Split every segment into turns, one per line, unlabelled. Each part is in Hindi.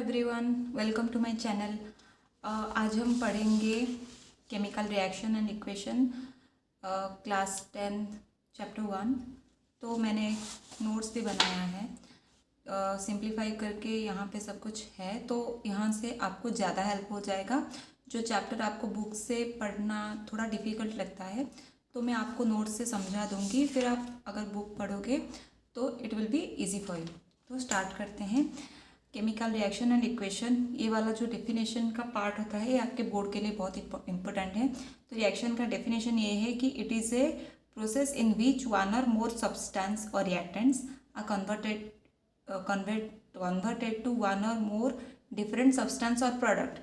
Everyone, welcome to my channel. आज हम पढ़ेंगे chemical reaction and equation, class 10 chapter 1। तो मैंने नोट्स भी बनाया है, सिंप्लीफाई करके यहाँ पे सब कुछ है, तो यहाँ से आपको ज़्यादा हेल्प हो जाएगा। जो चैप्टर आपको बुक से पढ़ना थोड़ा डिफ़िकल्ट लगता है तो मैं आपको नोट्स से समझा दूँगी, फिर आप अगर बुक पढ़ोगे तो it will be easy for you. तो स्टार्ट करते हैं। केमिकल रिएक्शन एंड इक्वेशन, ये वाला जो डेफिनेशन का पार्ट होता है ये आपके बोर्ड के लिए बहुत इंपॉर्टेंट है। तो रिएक्शन का डेफिनेशन ये है कि it is a process in which one or more substance or reactants are converted to one or more different substance or product.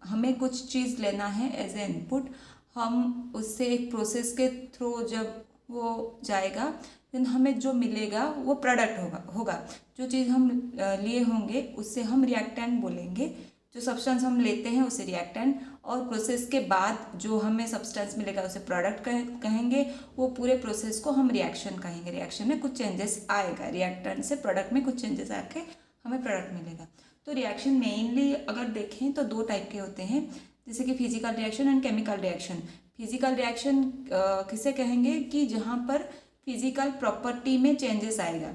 हमें कुछ चीज़ लेना है एज ए इनपुट, हम उससे एक प्रोसेस के थ्रू जब वो जाएगा देन हमें जो मिलेगा वो प्रोडक्ट होगा। जो चीज़ हम लिए होंगे उससे हम रिएक्टेंट बोलेंगे, जो सब्सटेंस हम लेते हैं उसे रिएक्टेंट, और प्रोसेस के बाद जो हमें सब्सटेंस मिलेगा उसे प्रोडक्ट कहेंगे। वो पूरे प्रोसेस को हम रिएक्शन कहेंगे। रिएक्शन में कुछ चेंजेस आएगा, रिएक्टेंट से प्रोडक्ट में कुछ चेंजेस आके हमें प्रोडक्ट मिलेगा। तो रिएक्शन मेनली अगर देखें तो दो टाइप के होते हैं, जैसे कि physical reaction and chemical reaction. Physical reaction किसे कहेंगे कि जहाँ पर फिजिकल प्रॉपर्टी में चेंजेस आएगा।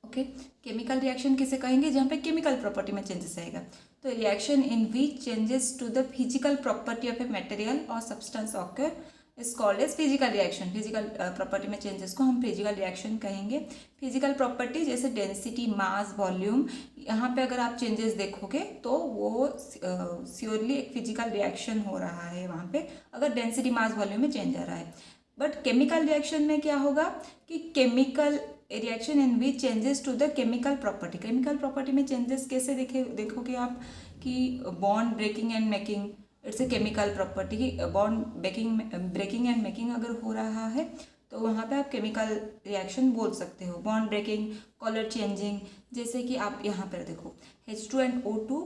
ओके, केमिकल रिएक्शन किसे कहेंगे जहाँ पे केमिकल प्रॉपर्टी में चेंजेस आएगा। तो reaction in which changes to the physical property of a material और substance occur is called as physical reaction. Physical property में चेंजेस को हम फिजिकल रिएक्शन कहेंगे। फिजिकल प्रॉपर्टी जैसे डेंसिटी, मास, वॉल्यूम, यहाँ पे अगर आप चेंजेस देखोगे तो वो श्योरली एक फिजिकल रिएक्शन हो रहा है वहाँ पे, अगर डेंसिटी, मास, वॉल्यूम में चेंज आ रहा है। बट केमिकल रिएक्शन में क्या होगा कि chemical reaction in which changes to the chemical property. Chemical property में चेंजेस कैसे देखोगे आप कि bond breaking and making, it's a chemical property. Bond breaking and making अगर हो रहा है तो वहाँ पे आप केमिकल रिएक्शन बोल सकते हो। बॉन्ड ब्रेकिंग, कलर चेंजिंग, जैसे कि आप यहाँ पर देखो H2 एंड O2,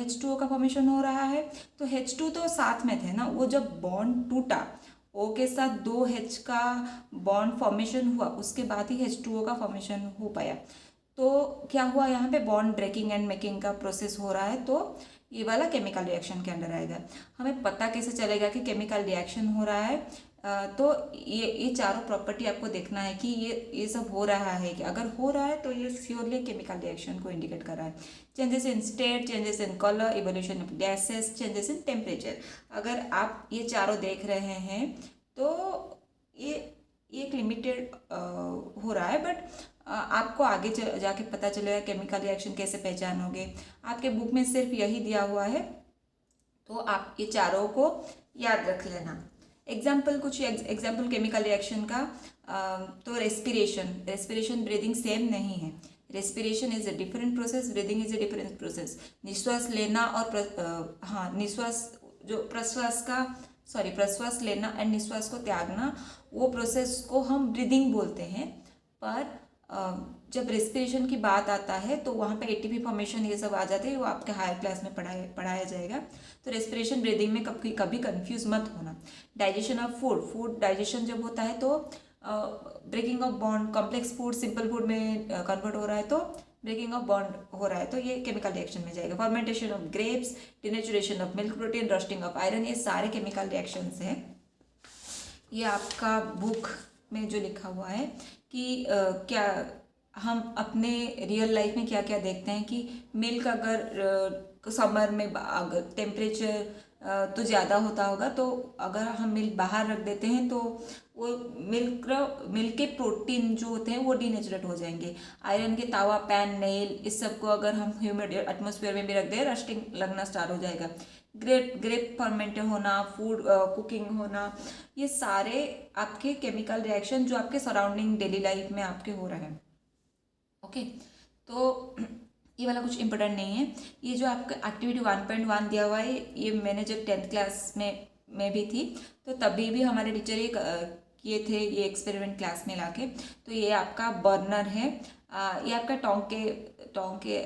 H2O का फॉर्मेशन हो रहा है। तो H2 तो साथ में थे ना, वो जब बॉन्ड टूटा, O के साथ 2H का बॉन्ड फॉर्मेशन हुआ, उसके बाद ही H2O का फॉर्मेशन हो पाया। तो क्या हुआ, यहाँ पे बॉन्ड ब्रेकिंग एंड मेकिंग का प्रोसेस हो रहा है, तो ये वाला केमिकल रिएक्शन के अंडर आएगा। हमें पता कैसे चलेगा कि केमिकल रिएक्शन हो रहा है? तो ये चारों प्रॉपर्टी आपको देखना है कि ये सब हो रहा है कि अगर हो रहा है तो ये श्योरली केमिकल रिएक्शन को इंडिकेट कर रहा है। Changes in state, changes in colour, evolution of gases, changes in temperature, अगर आप ये चारों देख रहे हैं तो ये एक लिमिटेड हो रहा है। बट आपको आगे जाके पता चलेगा केमिकल रिएक्शन कैसे पहचानोगे। आपके बुक में सिर्फ यही दिया हुआ है, तो आप ये चारों को याद रख लेना। कुछ एग्जाम्पल केमिकल रिएक्शन का, तो रेस्पिरेशन ब्रीदिंग सेम नहीं है। Respiration is a different process, breathing is a different process. निश्वास लेना और प्रश्वास लेना एंड निश्वास को त्यागना, वो प्रोसेस को हम ब्रीदिंग बोलते हैं। पर जब रेस्पिरेशन की बात आता है तो वहाँ पे एटीपी फॉर्मेशन ये सब आ जाते हैं, वो आपके हायर क्लास में पढ़ाया जाएगा। तो रेस्पिरेशन ब्रीदिंग में कभी कंफ्यूज मत होना। डाइजेशन ऑफ फूड डाइजेशन जब होता है तो breaking of bond, complex food simple food में कन्वर्ट हो रहा है तो ब्रेकिंग ऑफ बॉन्ड हो रहा है, तो ये केमिकल रिएक्शन में जाएगा। Fermentation of grapes, denaturation of milk protein, rusting of iron, ये सारे केमिकल रिएक्शंस हैं। ये आपका बुक में जो लिखा हुआ है कि क्या हम अपने रियल लाइफ में क्या क्या देखते हैं कि मिल्क अगर समर में अगर टेम्परेचर तो ज़्यादा होता होगा, तो अगर हम मिल्क बाहर रख देते हैं तो वो मिल्क के प्रोटीन जो होते हैं वो डीनेचुरेट हो जाएंगे। आयरन के तावा, पैन, नेल, इस सब को अगर हम ह्यूमिड एटमॉस्फेयर में भी रख दें, रस्टिंग लगना स्टार्ट हो जाएगा। ग्रेप फर्मेंट होना, फूड कुकिंग होना, ये सारे आपके केमिकल रिएक्शन जो आपके सराउंडिंग डेली लाइफ में आपके हो रहे हैं। ओके, तो ये वाला कुछ इंपॉर्टेंट नहीं है। ये जो आपका एक्टिविटी 1.1 दिया हुआ है, ये मैंने जब 10th क्लास में भी थी तो तभी भी हमारे टीचर ये किए थे, ये एक्सपेरिमेंट क्लास में लाके। तो ये आपका बर्नर है, ये आपका टोंग के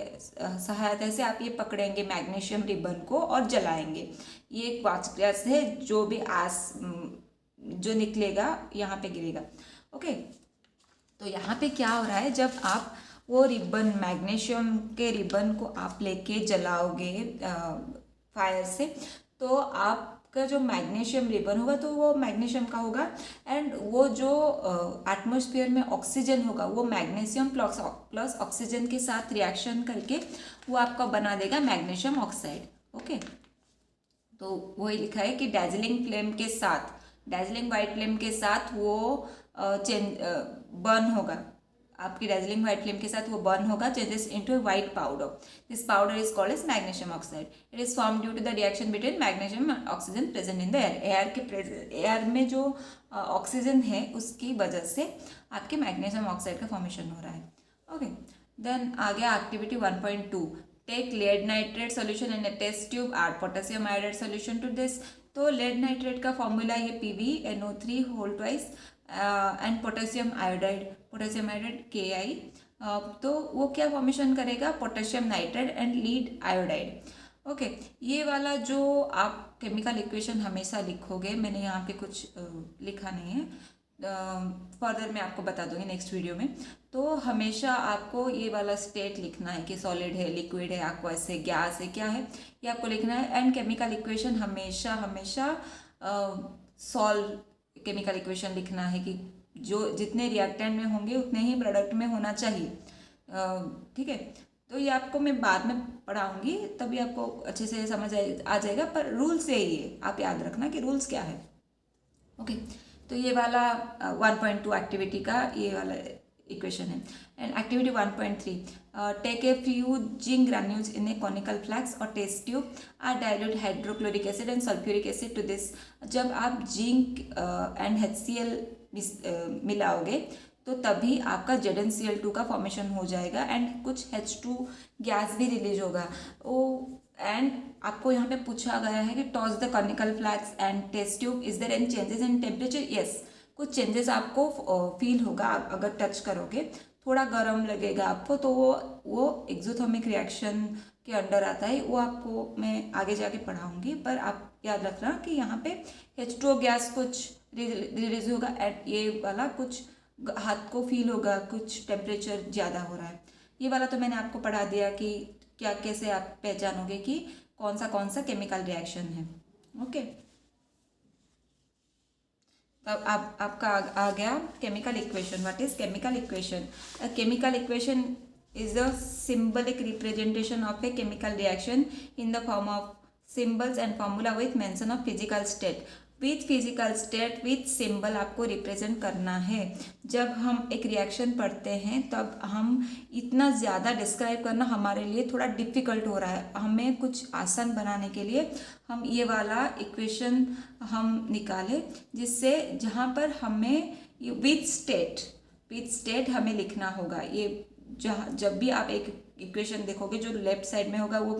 सहायता से आप ये पकड़ेंगे मैग्नीशियम रिबन को और जलाएंगे। ये एक क्वार्ट्ज गैस है, जो भी जो निकलेगा यहाँ पे गिरेगा। ओके, तो यहाँ पे क्या हो रहा है, जब आप वो रिबन, मैग्नीशियम के रिबन को आप लेके जलाओगे फायर से, तो आपका जो मैग्नीशियम रिबन होगा तो वो मैग्नीशियम का होगा, एंड वो जो एटमॉस्फेयर में ऑक्सीजन होगा वो मैग्नीशियम प्लस ऑक्सीजन के साथ रिएक्शन करके वो आपका बना देगा मैग्नीशियम ऑक्साइड। ओके, तो वही लिखा है कि डैजलिंग फ्लेम के साथ, डैजलिंग वाइट फ्लेम के साथ वो बर्न होगा, आपकी डैजलिंग वाइट फ्लेम के साथ वो बर्न होगा, changes into white powder. This powder is called as magnesium oxide. It is form due to the reaction between magnesium and oxygen present in the air. Air में जो ऑक्सीजन है उसकी वजह से आपके मैग्नीशियम ऑक्साइड का फॉर्मेशन हो रहा है। ओके, देन आ गया activity 1.2, take lead nitrate solution in a test tube, add potassium iodide solution to this. तो लेड नाइट्रेट का फॉर्मूला ये PbNO3 whole twice and potassium iodide Ki। तो वो क्या फॉर्मेशन करेगा, potassium nitrate and lead iodide. Okay, ये वाला जो आप केमिकल इक्वेशन हमेशा लिखोगे, मैंने यहाँ पे कुछ लिखा नहीं है, फर्दर मैं आपको बता दूंगी नेक्स्ट वीडियो में। तो हमेशा आपको ये वाला स्टेट लिखना है कि सॉलिड है, लिक्विड है, एक्वस है, गैस है, क्या है, ये आपको लिखना है। एंड केमिकल इक्वेशन हमेशा हमेशा सॉल्व केमिकल इक्वेशन लिखना है कि जो जितने रिएक्टेंट में होंगे उतने ही प्रोडक्ट में होना चाहिए। ठीक है, तो ये आपको मैं बाद में पढ़ाऊंगी, तभी आपको अच्छे से समझ आ जाएगा, पर रूल्स यही है, आप याद रखना कि रूल्स क्या है। ओके, तो ये वाला 1.2 एक्टिविटी का ये वाला इक्वेशन है। And activity 1.3, take a few zinc granules in a conical flask और test tube, or dilute hydrochloric acid and sulphuric acid to this. जब आप जिंक एंड HCl मिलाओगे तो तभी आपका ZnCl2 का फॉर्मेशन हो जाएगा, एंड कुछ H2 गैस भी रिलीज होगा। वो एंड आपको यहाँ पे पूछा गया है कि touch the conical flask and test tube, is there any changes in temperature? Yes, कुछ चेंजेस आपको फील होगा अगर टच करोगे, थोड़ा गर्म लगेगा आपको, तो वो एक्सोथर्मिक रिएक्शन के अंडर आता है, वो आपको मैं आगे जाके पढ़ाऊंगी। पर आप याद रखना कि यहाँ पे H2O गैस कुछ रिलीज होगा, एंड ये वाला कुछ हाथ को फील होगा, कुछ टेम्परेचर ज़्यादा हो रहा है। ये वाला तो मैंने आपको पढ़ा दिया कि क्या कैसे आप पहचानोगे कि कौन सा केमिकल रिएक्शन है। ओके, तब आपका आ गया chemical equation. What is chemical equation? A chemical equation is a symbolic representation of a chemical reaction in the form of symbols and formula with mention of physical state. With physical state with symbol आपको रिप्रेजेंट करना है। जब हम एक रिएक्शन पढ़ते हैं तब हम इतना ज़्यादा डिस्क्राइब करना हमारे लिए थोड़ा डिफ़िकल्ट हो रहा है, हमें कुछ आसान बनाने के लिए हम ये वाला इक्वेशन हम निकाले, जिससे जहाँ पर हमें विथ स्टेट हमें लिखना होगा। ये जब भी आप एक इक्वेशन देखोगे, जो लेफ्ट साइड में होगा वो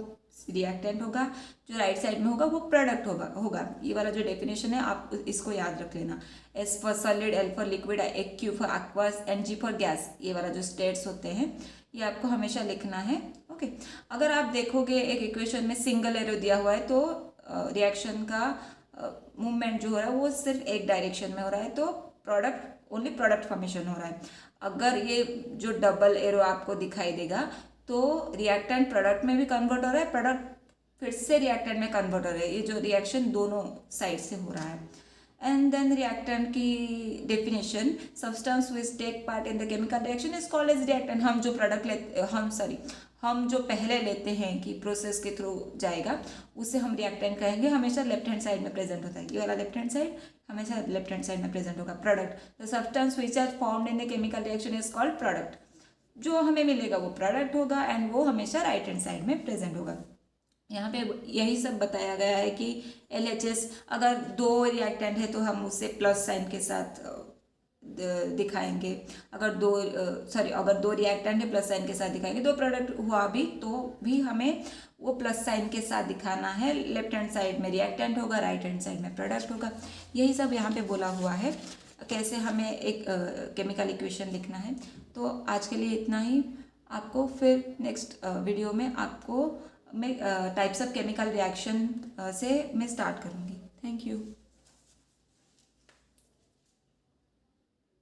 रिएक्टेंट होगा, जो राइट साइड में होगा वो प्रोडक्ट होगा। ये वाला जो डेफिनेशन है आप इसको याद रख लेना। S for solid, L for liquid, Q for aqueous and G for gas. ये वाला जो स्टेट्स होते हैं ये आपको हमेशा लिखना है। ओके, अगर आप देखोगे एक इक्वेशन में सिंगल एरो दिया हुआ है तो रिएक्शन का मूवमेंट जो हो रहा है वो सिर्फ एक डायरेक्शन में हो रहा है, तो ओनली प्रोडक्ट फॉर्मेशन हो रहा है। अगर ये जो डबल एरो आपको दिखाई देगा तो रिएक्टेंट प्रोडक्ट में भी कन्वर्ट हो रहा है, प्रोडक्ट फिर से रिएक्टेंट में कन्वर्ट हो रहा है। ये जो रिएक्शन दोनों साइड से हो रहा है। एंड देन रिएक्टेंट की definition, substance which take part in the chemical reaction is called as reactant. हम जो पहले लेते हैं कि प्रोसेस के थ्रू जाएगा उसे हम रिएक्टेंट कहेंगे। हमेशा लेफ्ट हैंड साइड में प्रेजेंट होता है, ये वाला लेफ्ट हैंड साइड हमेशा लेफ्ट हैंड साइड में प्रेजेंट होगा। Product, the substance which are formed in the chemical reaction is called product. जो हमें मिलेगा वो प्रोडक्ट होगा, एंड वो हमेशा राइट हैंड साइड में प्रेजेंट होगा। यहाँ पे यही सब बताया गया है कि LHS, अगर दो रिएक्टेंट है तो हम उसे प्लस साइन के साथ दिखाएंगे। अगर दो रिएक्टेंट है प्लस साइन के साथ दिखाएंगे। दो प्रोडक्ट हुआ भी तो भी हमें वो प्लस साइन के साथ दिखाना है। लेफ्ट हैंड साइड में रिएक्टेंट होगा, राइट हैंड साइड में प्रोडक्ट होगा। यही सब यहाँ पे बोला हुआ है कैसे हमें एक केमिकल इक्वेशन लिखना है। तो आज के लिए इतना ही। आपको फिर नेक्स्ट वीडियो में मैं टाइप्स ऑफ केमिकल रिएक्शन से मैं स्टार्ट करूँगी। Thank you.